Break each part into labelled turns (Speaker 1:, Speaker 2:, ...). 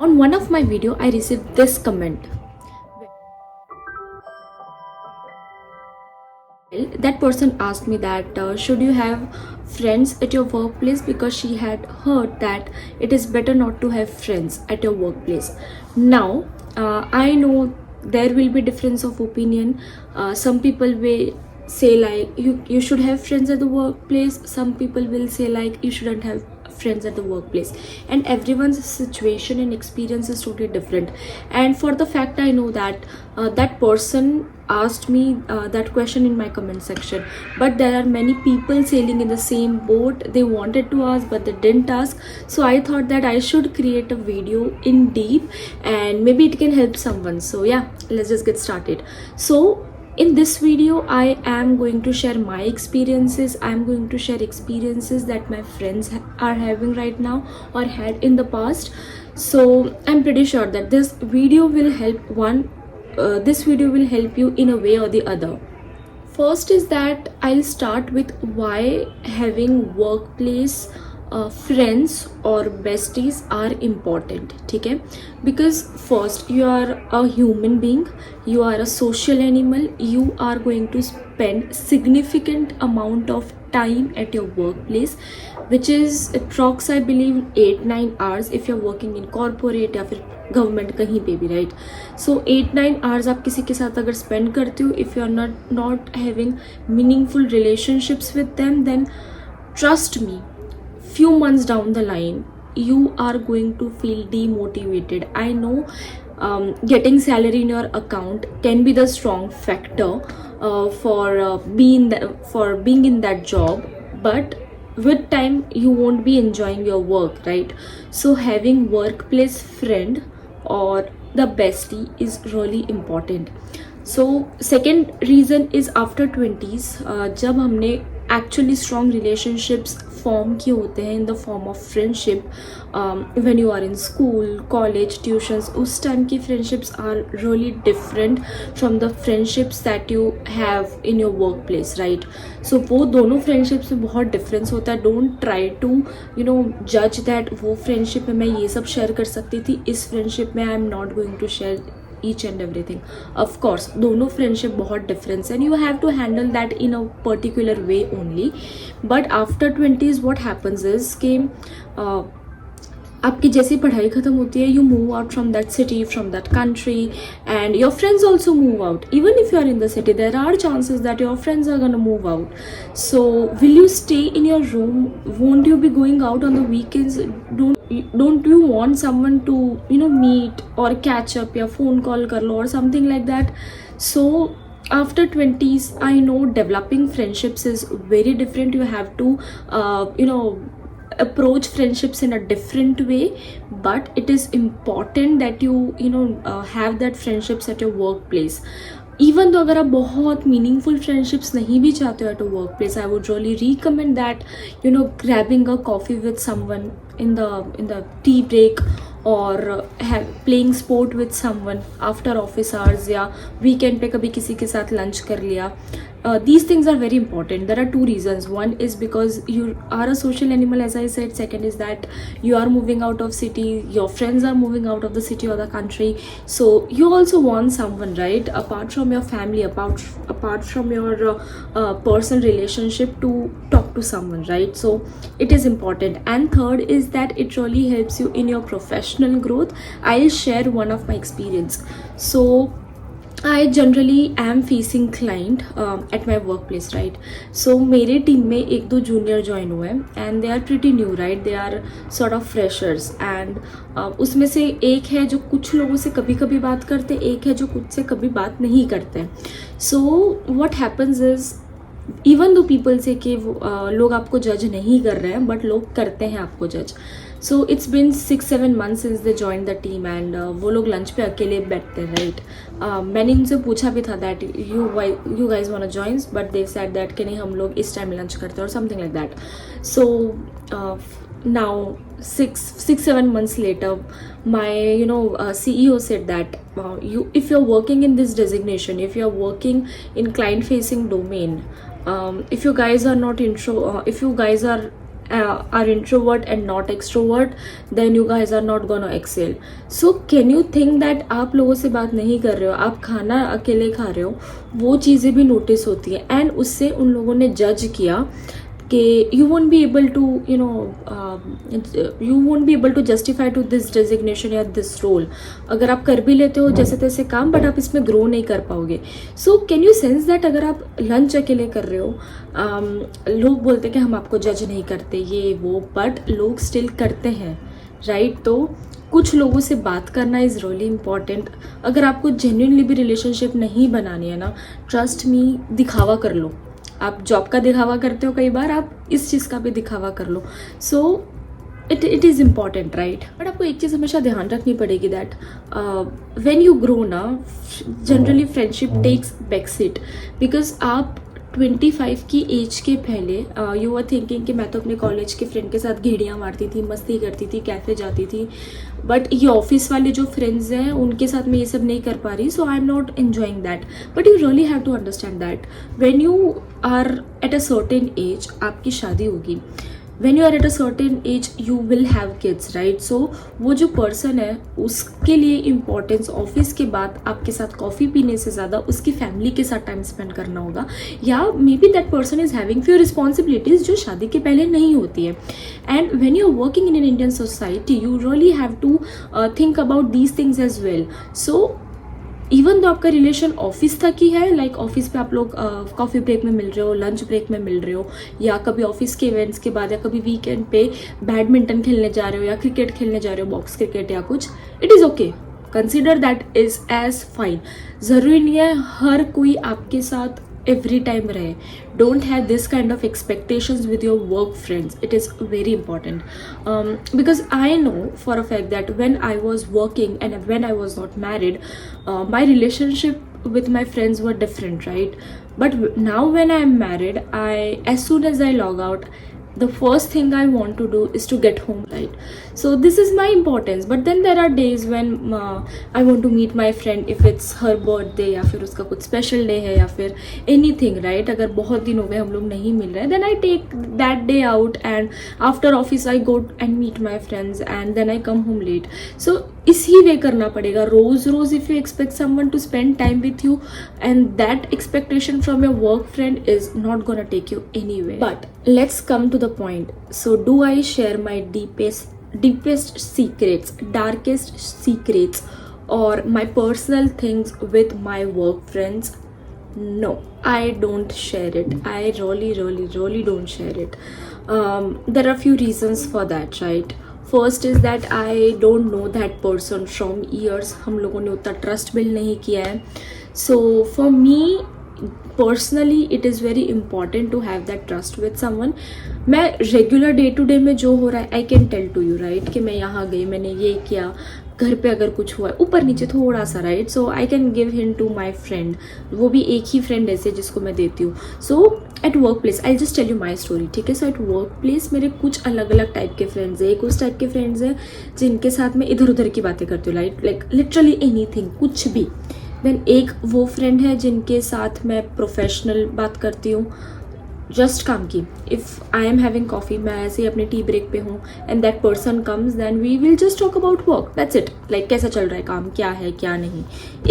Speaker 1: On one of my video, I received this comment. That person asked me that should you have friends at your workplace, because she had heard that it is better not to have friends at your workplace. Now, I know there will be difference of opinion. Some people will say like you should have friends at the workplace. Some people will say like you shouldn't have friends at the workplace, and everyone's situation and experience is totally different. And for the fact, I know that that person asked me that question in my comment section, but there are many people sailing in the same boat. They wanted to ask but they didn't ask, so I thought that I should create a video in deep and maybe it can help someone. So yeah, let's just get started. So in this video, I am going to share my experiences. I am going to share experiences that my friends are having right now or had in the past. So I'm pretty sure that this video will help this video will help you in a way or the other. First is that I'll start with why having workplace friends or besties are important. Okay, because first, you are a human being, you are a social animal, you are going to spend significant amount of time at your workplace, which is approx I believe 8-9 hours if you're working in corporate या फिर government कहीं पे भी, right. सो 8-9 hours आप किसी के साथ अगर स्पेंड करते हो, if you are not having meaningful relationships with them, then trust me, few months down the line you are going to feel demotivated. I know getting salary in your account can be the strong factor for being in that job, but with time you won't be enjoying your work, right? So having workplace friend or the bestie is really important. So second reason is after 20s, जब हमने actually strong relationships form किए होते हैं in the form of friendship, when you are in school, college, tuitions, उस time की friendships are really different from the friendships that you have in your workplace, right? So वो दोनों friendships में बहुत difference होता है. Don't try to judge that वो friendship में मैं ये सब share कर सकती थी, इस friendship में I am not going to share each and everything. Of course, दोनों friendship बहुत difference and you have to handle that in a particular way only. But after 20s what happens is कि आपकी जैसी पढ़ाई ख़त्म होती है, you move out from that city, from that country, and your friends also move out. Even if you are in the city, there are chances that your friends are gonna move out. So will you stay in your room? Won't you be going out on the weekends? Don't you want someone to meet or catch up या phone call कर लो or something like that? So after 20s, I know developing friendships is very different. You have to approach friendships in a different way, but it is important that you have that friendships at your workplace. Even though अगर आप बहुत meaningful friendships नहीं भी चाहते हो at a work place, I would really recommend that grabbing a coffee with someone in the tea break, or playing sport with someone after office hours, या weekend पे कभी किसी के साथ lunch कर लिया. These things are very important. There are two reasons. One is because you are a social animal, as I said. Second is that you are moving out of city, your friends are moving out of the city or the country, so you also want someone, right, apart from your family, apart from your personal relationship, to talk to someone, right? So it is important. And third is that it really helps you in your professional growth. I'll share one of my experience. So I generally am facing client at my workplace, right? So मेरे team में एक दो junior join हुए हैं and they are pretty new, right? They are sort of freshers, and उसमें से एक है जो कुछ लोगों से कभी कभी बात करते, एक है जो कुछ से कभी बात नहीं करते. So what happens is, even though people से कि लोग आपको जज नहीं कर रहे हैं, बट लोग करते हैं आपको जज. So it's been 6-7 months since they join the team, and वो लोग लंच पे अकेले बैठते हैं, राइट? मैंने इनसे पूछा भी था that you guys want to join, but they said that कि नहीं, हम लोग इस टाइम लंच करते हैं और something like that. So now 6-7 months later, my CEO said that if you're working in this designation, if you're working in client facing domain, if you guys are not if you guys are are introvert and not extrovert, then you guys are not gonna excel. So can you think that आप लोगों से बात नहीं कर रहे हो, आप खाना अकेले खा रहे हो, वो चीज़ें भी नोटिस होती है, एंड उससे उन लोगों ने जज किया कि you won't be able to you won't be able to justify to this designation या this role. अगर आप कर भी लेते हो जैसे तैसे काम, बट आप इसमें ग्रो नहीं कर पाओगे. So can you sense that अगर आप लंच अकेले कर रहे हो, लोग बोलते हैं कि हम आपको जज नहीं करते ये वो, बट लोग स्टिल करते हैं, राइट? तो कुछ लोगों से बात करना इज़ रियली इम्पॉर्टेंट. अगर आपको जेन्युइनली भी रिलेशनशिप नहीं बनानी है ना, ट्रस्ट मी, दिखावा कर लो. आप जॉब का दिखावा करते हो कई बार, आप इस चीज़ का भी दिखावा कर लो. So it is important, right? But आपको एक चीज़ हमेशा ध्यान रखनी पड़ेगी दैट व्हेन यू ग्रो ना, generally friendship takes back seat. Because आप 25 की एज के पहले यू आर थिंकिंग कि मैं तो अपने कॉलेज के फ्रेंड के साथ घेड़ियाँ मारती थी, मस्ती करती थी, कैफ़े जाती थी, बट ये ऑफिस वाले जो फ्रेंड्स हैं उनके साथ मैं ये सब नहीं कर पा रही, so I am not enjoying that. But you really have to understand that when you are at a certain age, आपकी शादी होगी, when you are at a certain age you will have kids, right? So वो जो person है उसके लिए importance office के बाद आपके साथ कॉफ़ी पीने से ज़्यादा उसकी फैमिली के साथ टाइम स्पेंड करना होगा, या maybe that person is having few responsibilities जो शादी के पहले नहीं होती है. And when you are working in an Indian society you really have to think about these things as well. So even तो आपका रिलेशन ऑफिस तक ही है, लाइक ऑफिस पे आप लोग कॉफ़ी ब्रेक में मिल रहे हो, लंच ब्रेक में मिल रहे हो, या कभी ऑफिस के इवेंट्स के बाद, या कभी वीकेंड पे बैडमिंटन खेलने जा रहे हो या क्रिकेट खेलने जा रहे हो, बॉक्स क्रिकेट या कुछ, it is okay, consider that is as fine. ज़रूरी नहीं है हर कोई आपके साथ every time रहे. Don't have this kind of expectations with your work friends. It is very important, because I know for a fact that when I was working and when I was not married, my relationship with my friends were different, right? But now when I am married, as soon as I log out, the first thing I want to do is to get home, right? So this is my importance. But then there are days when I want to meet my friend if it's her birthday, या फिर उसका कुछ special day है, या फिर anything, right? अगर बहुत दिन हो गए हम लोग नहीं मिल रहे, then I take that day out and after office I go and meet my friends and then I come home late. So इसी वे करना पड़ेगा रोज रोज. if you expect someone to spend time with you and that expectation from your work friend is not gonna take you anywhere. But let's come to the point. So do I share my deepest secrets, darkest secrets, or my personal things with my work friends? No, I don't share it. I really don't share it. There are a few reasons for that, right? First is that I don't know that person from years. हम लोगों ने उतना trust build नहीं किया है. So for me personally it is very important to have that trust with someone. मैं regular day to day में जो हो रहा है I can tell to you, right, कि मैं यहाँ गई, मैंने ये किया, घर पे अगर कुछ हुआ है ऊपर नीचे थोड़ा सा, right? So I can give him to my friend. वो भी एक ही फ्रेंड ऐसे जिसको मैं देती हूँ. So at work place I just tell you my story, ठीक है? सो एट वर्क प्लेस मेरे कुछ अलग अलग टाइप के फ्रेंड्स हैं. एक उस टाइप के फ्रेंड्स हैं जिनके साथ मैं इधर उधर की बातें करती हूँ, लाइक लिटरली एनीथिंग, कुछ भी. देन एक वो फ्रेंड है जिनके साथ मैं प्रोफेशनल बात करती हूँ, जस्ट काम की. If I am having coffee, मैं ऐसे ही अपने टी ब्रेक पे हूँ and that person comes, then we will just talk about work, that's it. Like कैसा चल रहा है काम, क्या है क्या नहीं.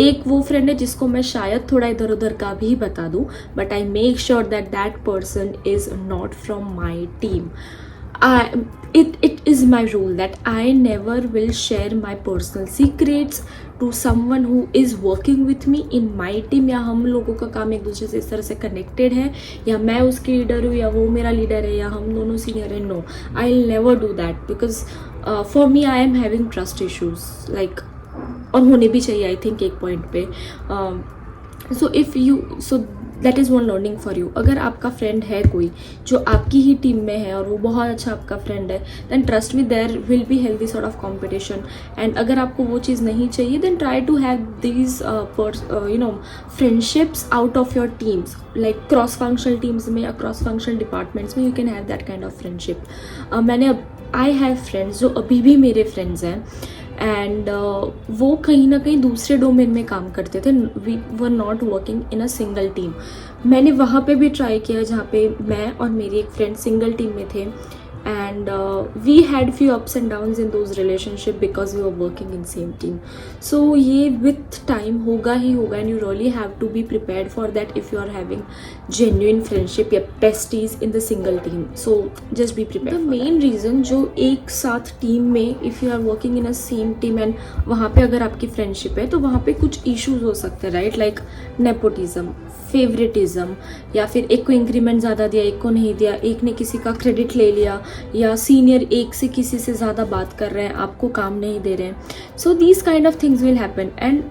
Speaker 1: एक वो फ्रेंड है जिसको मैं शायद थोड़ा इधर उधर का भी बता दूँ, but I make sure that that person is not from my team. It is my rule that I never will share my personal secrets to someone who is working with me in my team, या हम लोगों का काम एक दूसरे से इस तरह से कनेक्टेड है, या मैं उसकी लीडर हूँ या वो मेरा लीडर है, या हम दोनों सीनियर हैं. No, I will never do that because for me I am having trust issues, like, और होने भी चाहिए आई थिंक एक पॉइंट पे. So that is one learning for you. अगर आपका फ्रेंड है कोई जो आपकी ही टीम में है और वो बहुत अच्छा आपका फ्रेंड है, then trust me there will be healthy sort of competition. And अगर आपको वो चीज़ नहीं चाहिए, then try to have these friendships out of your teams, like cross functional teams में या क्रॉस फंक्शनल डिपार्टमेंट्स में you can have that kind of friendship. I have friends जो अभी भी मेरे फ्रेंड्स हैं, एंड वो कहीं ना कहीं दूसरे डोमेन में काम करते थे. We were not working in a single team. मैंने वहाँ पे भी ट्राई किया जहाँ पे मैं और मेरी एक फ्रेंड सिंगल टीम में थे. and we had few ups and downs in those relationship because we were working in same team. So ये with time होगा ही होगा, and you really have to be prepared for that if you are having genuine friendship या besties in the single team. So just be prepared. The main reason जो एक साथ team में if you are working in a same team and वहाँ पे अगर आपकी friendship है तो वहाँ पे कुछ issues हो सकते हैं, right? Like nepotism, फेवरेटिज्म, या फिर एक को इंक्रीमेंट ज़्यादा दिया, एक को नहीं दिया, एक ने किसी का क्रेडिट ले लिया, या सीनियर एक से किसी से ज़्यादा बात कर रहे हैं, आपको काम नहीं दे रहे हैं. So these kind of things will happen, and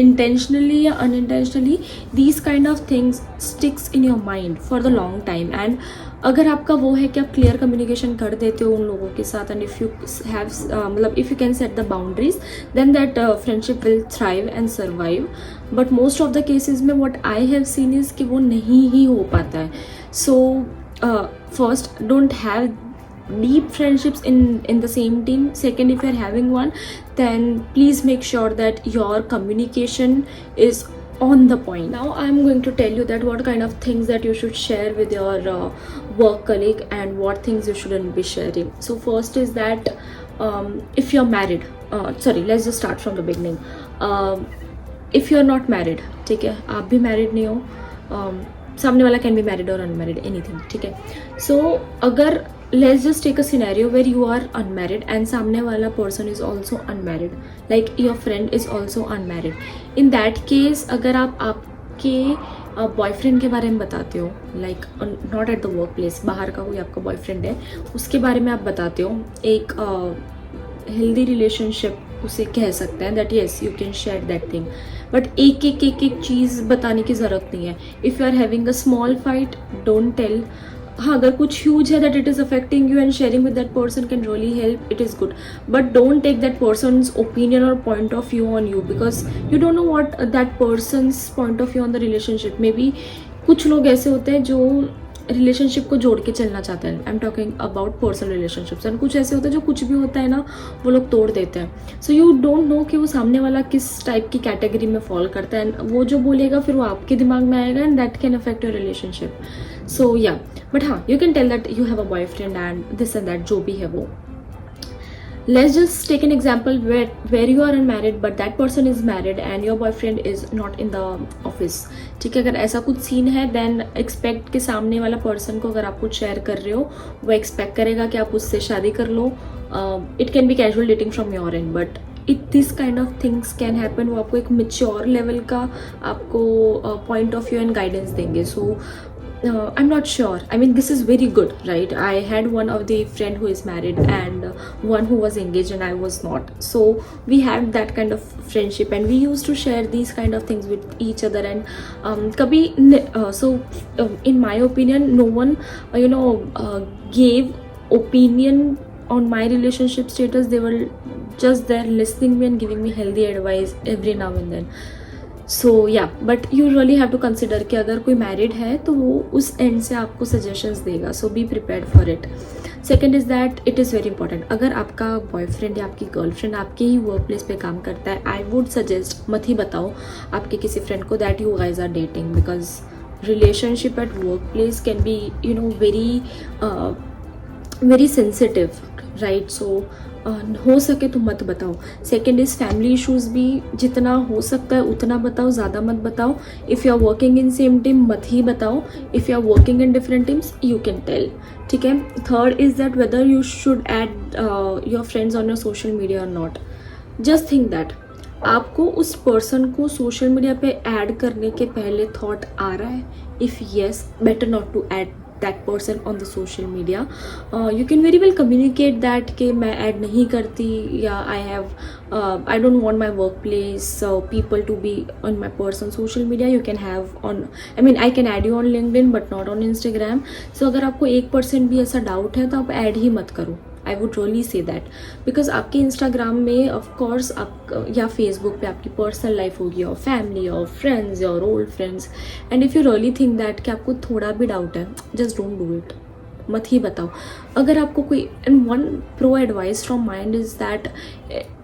Speaker 1: intentionally या unintentionally these kind of things sticks in your mind for the long time. And अगर आपका वो है कि आप क्लियर कम्युनिकेशन कर देते हो उन लोगों के साथ, एंड इफ़ यू हैव मतलब if you can set the boundaries, then that friendship will thrive and survive. But most of the cases में what I have seen is कि वो नहीं ही हो पाता है. So first, don't have deep friendships in the same team. Second, if you're having one, then please make sure that your communication is on the point. Now I'm going to tell you that what kind of things that you should share with your work colleague and what things you shouldn't be sharing. So first is that if you're married, let's just start from the beginning. If you're not married, ठीक है, आप भी married नहीं हो, सामने वाला can be married और unmarried, anything, ठीक है. सो अगर let's just take a scenario where you are unmarried and सामने वाला person is also unmarried, like your friend is also unmarried. In that case, अगर आप आपके बॉयफ्रेंड के बारे में बताते हो, like not at the work place, बाहर का कोई आपका बॉयफ्रेंड है, उसके बारे में आप बताते हो, एक हेल्दी रिलेशनशिप उसे कह सकते हैं, that yes you can share that thing. But एक चीज़ बताने की ज़रूरत नहीं है. If you are having a small fight, don't tell. हाँ, अगर कुछ ह्यूज है that it is affecting you and sharing with that person can really help, it is good. But don't take that person's opinion और point of view on you, because you don't know what that person's point of view on the relationship. May be कुछ लोग ऐसे होते हैं जो relationship को जोड़ के चलना चाहते हैं. I am talking about personal relationships. And कुछ ऐसे होते हैं जो कुछ भी होता है ना वो लोग तोड़ देते हैं. सो यू डोंट नो कि वो सामने वाला किस टाइप की कैटेगरी में फॉल करता है, एंड वो जो बोलेगा फिर वो आपके दिमाग में आएगा, and that can affect your relationship. So yeah, but हाँ, you can tell that you have a boyfriend and this and that, जो भी है वो. Let's just take an example where you are unmarried but that person is married and your boyfriend is not in the office. ठीक है, अगर ऐसा कुछ scene है then expect कि सामने वाला person को अगर आप कुछ शेयर कर रहे हो वो expect करेगा कि आप उससे शादी कर लो. It can be casual dating from your end, but this kind of things can happen. वो आपको एक mature level का आपको point of view and guidance देंगे. So I'm not sure. I mean, this is very good, right? I had one of the friend who is married and one who was engaged and I was not. So we had that kind of friendship and we used to share these kind of things with each other. And kabhi in my opinion, no one gave opinion on my relationship status. They were just there listening me and giving me healthy advice every now and then. So yeah, but you really have to consider कि अगर कोई married है तो वो उस and से आपको suggestions देगा. So be prepared for it. Second is that it is very important. अगर आपका बॉयफ्रेंड या आपकी गर्लफ्रेंड आपके ही वर्क प्लेस पे काम करता है, आई वुड सजेस्ट मत ही बताओ आपके किसी फ्रेंड को that you guys are dating, because relationship at work place can be very sensitive, right? So हो सके तो मत बताओ. सेकेंड इज़ फैमिली इश्यूज़ भी जितना हो सकता है उतना बताओ, ज़्यादा मत बताओ. If you are working in same team मत ही बताओ. If you are working in different teams you can tell, ठीक है. Third is that whether you should add your friends on your social media और नॉट. जस्ट थिंक दैट आपको उस person को social media पे ऐड करने के पहले थॉट आ रहा है. If yes, better not to add that person on the social media. You can very well communicate that कि मैं add नहीं करती, या I don't want my workplace people to be on my personal social media. You can have on, I can add you on LinkedIn but not on Instagram. So अगर आपको 1% भी ऐसा doubt है तो आप ऐड ही मत करो. I would really say that, because आपके इंस्टाग्राम में ऑफकोर्स आप या फेसबुक पे आपकी पर्सनल लाइफ होगी, और फैमिली और फ्रेंड्स और old friends. And if you really think that कि आपको थोड़ा भी डाउट है, जस्ट डोंट डू इट. मत ही बताओ. अगर आपको कोई, and one pro advice from mind is that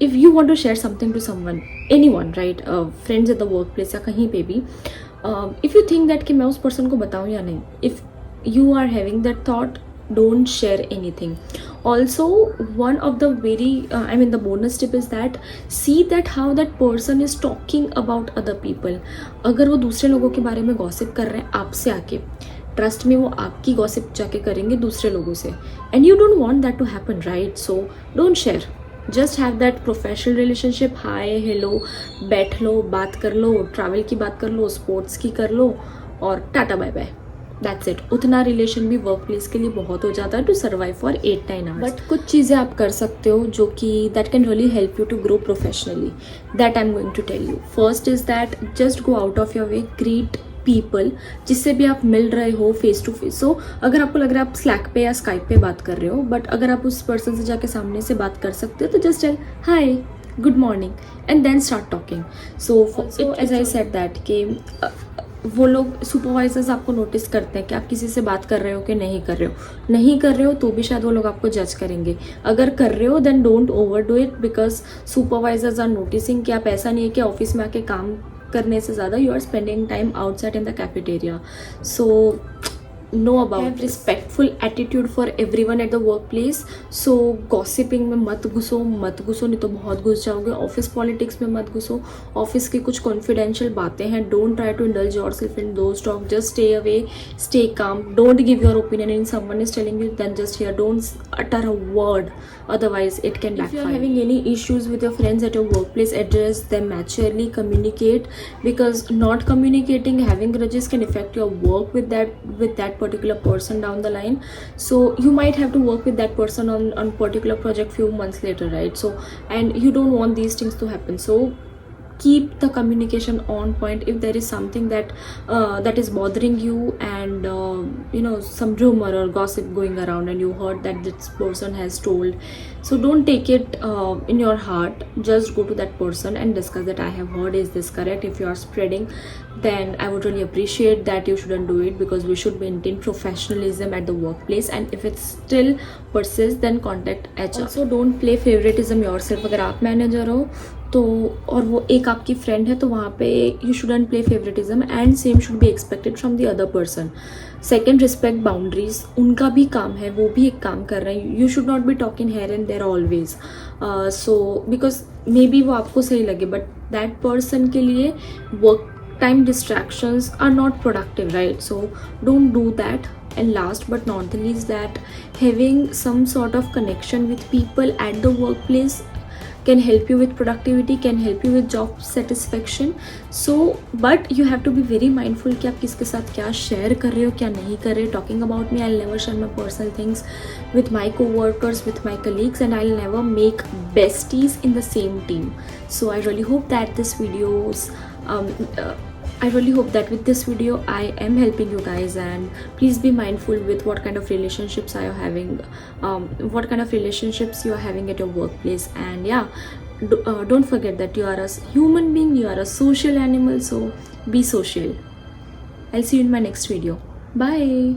Speaker 1: if you want to share something to someone, anyone, right, friends at the workplace या कहीं पे भी, इफ़ यू थिंक दैट कि मैं उस पर्सन को बताऊँ या नहीं, if you are having that thought, don't share anything. Also, one of the very the bonus tip is that see that how that person is talking about other people. अगर वो दूसरे लोगों के बारे में गॉसिप कर रहे हैं आपसे आके, ट्रस्ट में वो आपकी गॉसिप जाके करेंगे दूसरे लोगों से, and you don't want that to happen, right? So don't share, just have that professional relationship. Hi hello, बैठ लो, बात कर लो, ट्रैवल की बात कर लो, स्पोर्ट्स की कर लो, और tata bye bye, that's it. उतना रिलेशन भी वर्क प्लेस के लिए बहुत हो जाता है to survive for 8-9 hours. But कुछ चीज़ें आप कर सकते हो जो कि that can really help you to grow professionally, that I am going to tell you. First is that just go out of your way, greet people जिससे भी आप मिल रहे हो फेस टू फेस. सो अगर आपको लग रहा है आप स्लैक पे या स्काइप पे बात कर रहे हो, बट अगर आप उस पर्सन से जाके सामने से बात कर सकते हो तो just tell hi, good morning, and then start talking. So as I said that कि वो लोग सुपरवाइजर्स आपको नोटिस करते हैं कि आप किसी से बात कर रहे हो कि नहीं कर रहे हो. नहीं कर रहे हो तो भी शायद वो लोग आपको जज करेंगे. अगर कर रहे हो then don't overdo it, because supervisors are noticing कि आप ऐसा नहीं है कि ऑफिस में आके काम करने से ज़्यादा you are spending time outside in the cafeteria. So know about respectful attitude for everyone at the workplace. So gossiping में मत घुसो नहीं तो बहुत घुस जाओगे. ऑफिस पॉलिटिक्स में मत घुसो. ऑफिस की कुछ कॉन्फिडेंशियल बातें हैं, don't try to indulge yourself in those talk. Just stay away, stay calm, don't give your opinion in someone is telling you, then just hear, don't utter a word, otherwise it can backfire. If you are having any issues with your friends at your workplace, address them maturely, communicate, because not communicating, having grudges can affect your work with that particular person down the line. So you might have to work with that person on particular project few months later, right? So, and you don't want these things to happen. So keep the communication on point. If there is something that is bothering you, and some rumor or gossip going around and you heard that this person has told, so don't take it in your heart. Just go to that person and discuss that I have heard, is this correct? If you are spreading, then I would really appreciate that. You shouldn't do it, because we should maintain professionalism at the workplace, and if it still persists, then contact HR. Also don't play favoritism yourself. अगर आप manager हो तो और वो एक आपकी friend है तो वहाँ पे you shouldn't play favouritism, and same should be expected from the other person. Second, respect boundaries. उनका भी काम है, वो भी एक काम कर रहे हैं. You should not be talking here and there always. So because maybe वो आपको सही लगे, बट दैट पर्सन के लिए work time distractions are not productive, right? So don't do that. And last but not the least, that having some sort of connection with people at the workplace can help you with productivity, can help you with job satisfaction. So but you have to be very mindful कि आप किसके साथ क्या share कर रहे हो, क्या नहीं कर रहे. Talking about me, I'll never share my personal things with my co-workers, with my colleagues, and I'll never make besties in the same team. So I really hope that I really hope that with this video I am helping you guys, and please be mindful with what kind of relationships are you having, what kind of relationships you are having at your workplace. And yeah, don't forget that you are a human being, you are a social animal, so be social. I'll see you in my next video. Bye.